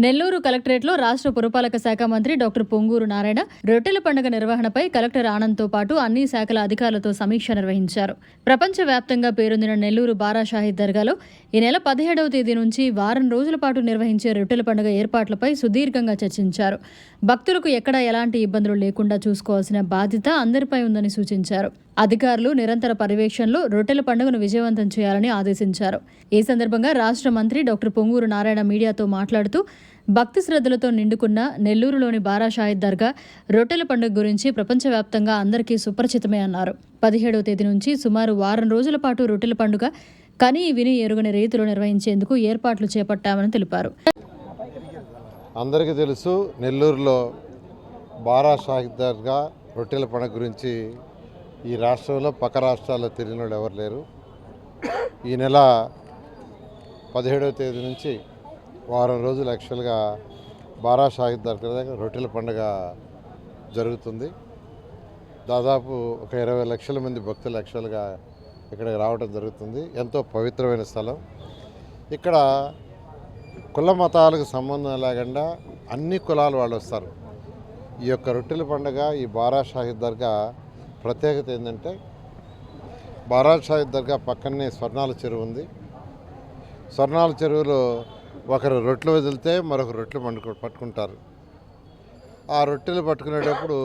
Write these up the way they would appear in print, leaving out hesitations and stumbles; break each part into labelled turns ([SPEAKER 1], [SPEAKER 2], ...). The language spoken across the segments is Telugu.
[SPEAKER 1] నెల్లూరు కలెక్టరేట్లో రాష్ట్ర పురపాలక శాఖ మంత్రి డాక్టర్ పొంగూరు నారాయణ రొట్టెల పండుగ నిర్వహణపై కలెక్టర్ ఆనంద్తో పాటు అన్ని శాఖల అధికారులతో సమీక్ష నిర్వహించారు. ప్రపంచవ్యాప్తంగా పేరొందిన నెల్లూరు బారా షాహీద్ దర్గాలో ఈ నెల 17వ తేదీ నుంచి వారం రోజుల పాటు నిర్వహించే రొట్టెల పండుగ ఏర్పాట్లపై సుదీర్ఘంగా చర్చించారు. భక్తులకు ఎక్కడా ఎలాంటి ఇబ్బందులు లేకుండా చూసుకోవాల్సిన బాధ్యత అందరిపై ఉందని సూచించారు. అధికారులు నిరంతర పర్యవేక్షణలో రొట్టెల పండుగను విజయవంతం చేయాలని ఆదేశించారు. ఈ సందర్భంగా రాష్ట్ర మంత్రి డాక్టర్ పొంగూరు నారాయణ మీడియాతో మాట్లాడుతూ భక్తి శ్రద్ధలతో నిండుకున్న నెల్లూరులోని బారా షాహీద్ దర్గా రొట్టెల పండుగ గురించి ప్రపంచవ్యాప్తంగా అందరికీ సుపరిచితమే అన్నారు. 17వ తేదీ నుంచి సుమారు వారం రోజుల పాటు రొట్టెల పండుగ కని విని ఎరుగని రీతిలో నిర్వహించేందుకు ఏర్పాట్లు చేపట్టామని తెలిపారు.
[SPEAKER 2] అందరికీ తెలుసు, నెల్లూరులో బారా షాహీద్ దర్గా రొట్టెల పండుగ గురించి ఈ రాష్ట్రంలో పక్క రాష్ట్రాల్లో తెలియని వాళ్ళు ఎవరు లేరు. ఈ నెల 17వ తేదీ నుంచి వారం రోజులు యాక్చువల్గా బారా షాహీద్ దర్గా దగ్గర రొట్టెల పండుగ జరుగుతుంది. దాదాపు ఒక 20 లక్షల మంది భక్తులు యాక్చువల్గా ఇక్కడికి రావడం జరుగుతుంది. ఎంతో పవిత్రమైన స్థలం. ఇక్కడ కుల మతాలకు సంబంధం లేకుండా అన్ని కులాల వాళ్ళు వస్తారు. ఈ యొక్క రొట్టెల పండుగ, ఈ బారా షాహీద్ దర్గా ప్రత్యేకత ఏంటంటే, బారా షాహీద్ దర్గా పక్కనే స్వర్ణాల చెరువు ఉంది. స్వర్ణాల చెరువులో ఒకరు రొట్టెలు వదిలితే మరొక రొట్టెలు పట్టుకుంటారు. ఆ రొట్టెలు పట్టుకునేటప్పుడు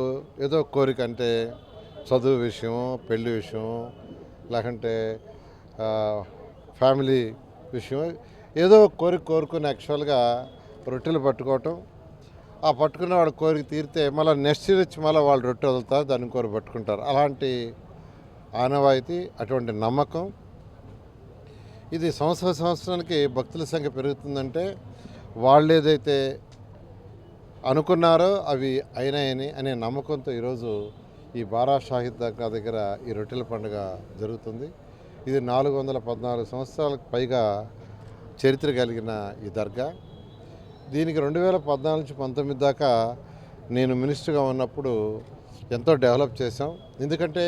[SPEAKER 2] ఏదో కోరిక, అంటే చదువు విషయం, పెళ్లి విషయం, లేకంటే ఫ్యామిలీ విషయం, ఏదో కోరుకుని యాక్చువల్గా రొట్టెలు పట్టుకోవటం. ఆ పట్టుకున్న వాడు కోరిక తీరితే మళ్ళీ నెక్స్ట్ ఇయర్ వచ్చి మళ్ళీ వాళ్ళు రొట్టె వదులుతారు, దాన్ని కోరి పట్టుకుంటారు. అలాంటి ఆనవాయితీ, అటువంటి నమ్మకం. ఇది సంవత్సరానికి భక్తుల సంఖ్య పెరుగుతుందంటే వాళ్ళు ఏదైతే అనుకున్నారో అవి అయినాయని అనే నమ్మకంతో ఈరోజు ఈ బారా షాహీద్ దర్గా దగ్గర ఈ రొట్టెల పండుగ జరుగుతుంది. ఇది 414 సంవత్సరాలకు పైగా చరిత్ర కలిగిన ఈ దర్గా. దీనికి 2014 నుంచి 19 దాకా నేను మినిస్టర్గా ఉన్నప్పుడు ఎంతో డెవలప్ చేసాం. ఎందుకంటే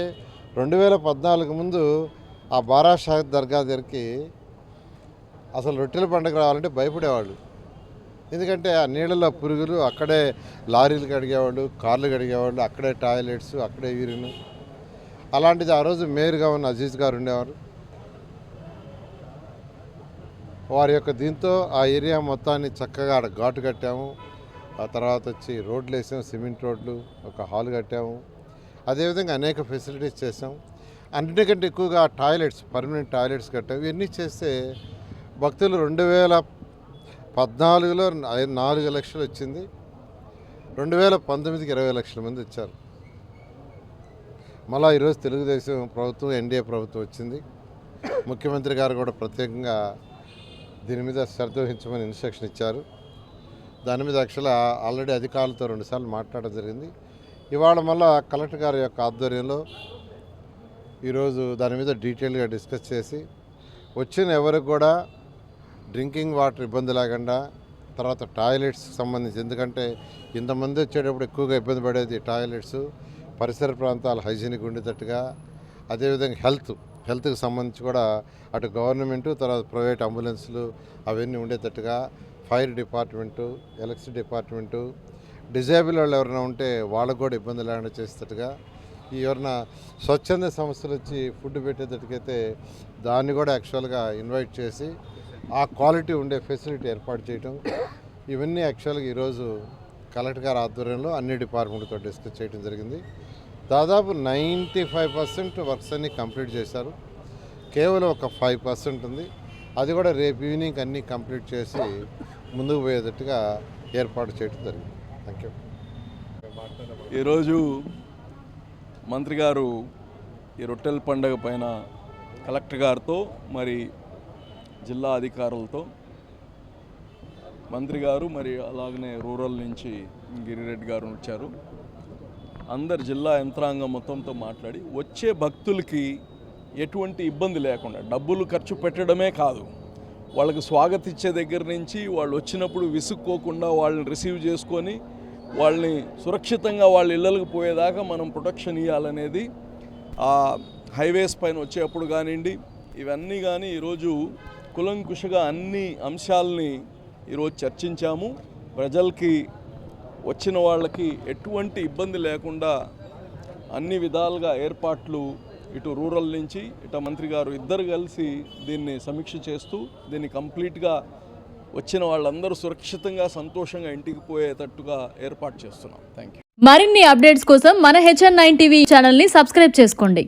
[SPEAKER 2] 2014 ముందు ఆ బారా షాహీద్ దర్గా దగ్గరికి అసలు రొట్టెల పండుగ రావాలంటే భయపడేవాళ్ళు. ఎందుకంటే ఆ నీళ్ళలో పురుగులు, అక్కడే లారీలు కడిగేవాళ్ళు, కార్లు కడిగేవాళ్ళు, అక్కడే టాయిలెట్స్, అక్కడే యూరిన్. అలాంటిది ఆ రోజు మేయర్గా ఉన్న అజీజ్ గారు ఉండేవారు. వారి యొక్క దీంతో ఆ ఏరియా మొత్తాన్ని చక్కగా ఆడ ఘాటు కట్టాము. ఆ తర్వాత వచ్చి రోడ్లు వేసాము, సిమెంట్ రోడ్లు, ఒక హాల్ కట్టాము. అదేవిధంగా అనేక ఫెసిలిటీస్ చేసాం. అన్నిటికంటే ఎక్కువగా టాయిలెట్స్, పర్మనెంట్ టాయిలెట్స్ కట్టాము. ఇవన్నీ చేస్తే భక్తులు 2014లో 4 లక్షలు వచ్చింది. 2019కి 20 లక్షల మంది వచ్చారు. మళ్ళీ ఈరోజు తెలుగుదేశం ప్రభుత్వం, ఎన్డీఏ ప్రభుత్వం వచ్చింది. ముఖ్యమంత్రి గారు కూడా ప్రత్యేకంగా దీని మీద శ్రద్ధ వహించమని ఇన్స్ట్రక్షన్ ఇచ్చారు. దాని మీద యాక్చువల్గా ఆల్రెడీ అధికారులతో 2 సార్లు మాట్లాడడం జరిగింది. ఇవాళ మళ్ళీ కలెక్టర్ గారి యొక్క ఆధ్వర్యంలో ఈరోజు దాని మీద డీటెయిల్గా డిస్కస్ చేసి వచ్చిన ఎవరికి కూడా డ్రింకింగ్ వాటర్ ఇబ్బంది లేకుండా, తర్వాత టాయిలెట్స్కి సంబంధించి, ఎందుకంటే ఇంతమంది వచ్చేటప్పుడు ఎక్కువగా ఇబ్బంది పడేది టాయిలెట్స్, పరిసర ప్రాంతాలు హైజీనిక్ ఉండేటట్టుగా, అదేవిధంగా హెల్త్కి సంబంధించి కూడా అటు గవర్నమెంటు, తర్వాత ప్రైవేట్ అంబులెన్స్లు అవన్నీ ఉండేటట్టుగా, fire department, electricity department, disable వాళ్ళు ఎవరైనా ఉంటే వాళ్ళకు కూడా ఇబ్బంది లేకుండా చేసేటట్టుగా, ఎవరైనా స్వచ్ఛంద సంస్థలు వచ్చి ఫుడ్ పెట్టేటట్టుకైతే దాన్ని కూడా యాక్చువల్గా ఇన్వైట్ చేసి ఆ క్వాలిటీ ఉండే ఫెసిలిటీ ఏర్పాటు చేయటం, ఇవన్నీ యాక్చువల్గా ఈరోజు కలెక్టర్ గారి ఆధ్వర్యంలో అన్ని డిపార్ట్మెంట్తో డిస్కస్ చేయడం జరిగింది. దాదాపు 95% వర్క్స్ అన్నీ కంప్లీట్ చేశారు. కేవలం ఒక 5% ఉంది. అది కూడా రేపు ఈవినింగ్ అన్నీ కంప్లీట్ చేసి ముందుకు పోయేటట్టుగా ఏర్పాటు చేయడం జరిగింది. Thank you.
[SPEAKER 3] ఈరోజు మంత్రి గారు ఈ రొట్టెల పండుగ పైన కలెక్టర్ గారితో, మరి జిల్లా అధికారులతో, మంత్రి గారు మరి అలాగనే రూరల్ నుంచి గిరిరెడ్డి గారు వచ్చారు. అందరు జిల్లా యంత్రాంగం మొత్తంతో మాట్లాడి వచ్చే భక్తులకి ఎటువంటి ఇబ్బంది లేకుండా, డబ్బులు ఖర్చు పెట్టడమే కాదు, వాళ్ళకి స్వాగతించే దగ్గర నుంచి వాళ్ళు వచ్చినప్పుడు విసుక్కోకుండా వాళ్ళని రిసీవ్ చేసుకొని వాళ్ళని సురక్షితంగా వాళ్ళ ఇళ్ళకి పోయేదాకా మనం ప్రొటెక్షన్ ఇవ్వాలనేది ఆ హైవేస్ పైన వచ్చేప్పుడు కానివ్వండి, ఇవన్నీ కానీ ఈరోజు కులంకుషగా అన్ని అంశాలని ఈరోజు చర్చించాము. ప్రజలకి వచ్చిన వాళ్ళకి ఎటువంటి ఇబ్బంది లేకుండా అన్ని విధాలుగా ఏర్పాట్లు ఇటు రూరల్ నుంచి ఇటు మంత్రి గారు ఇద్దరు కలిసి దీన్ని సమీక్ష చేస్తూ దీన్ని కంప్లీట్గా వచ్చిన వాళ్ళందరూ సురక్షితంగా సంతోషంగా ఇంటికి పోయేటట్టుగా ఏర్పాటు చేస్తున్నాం. Thank you.
[SPEAKER 1] మరిన్ని అప్డేట్స్ కోసం మన HN9 టీవీ ఛానల్ని సబ్స్క్రైబ్ చేసుకోండి.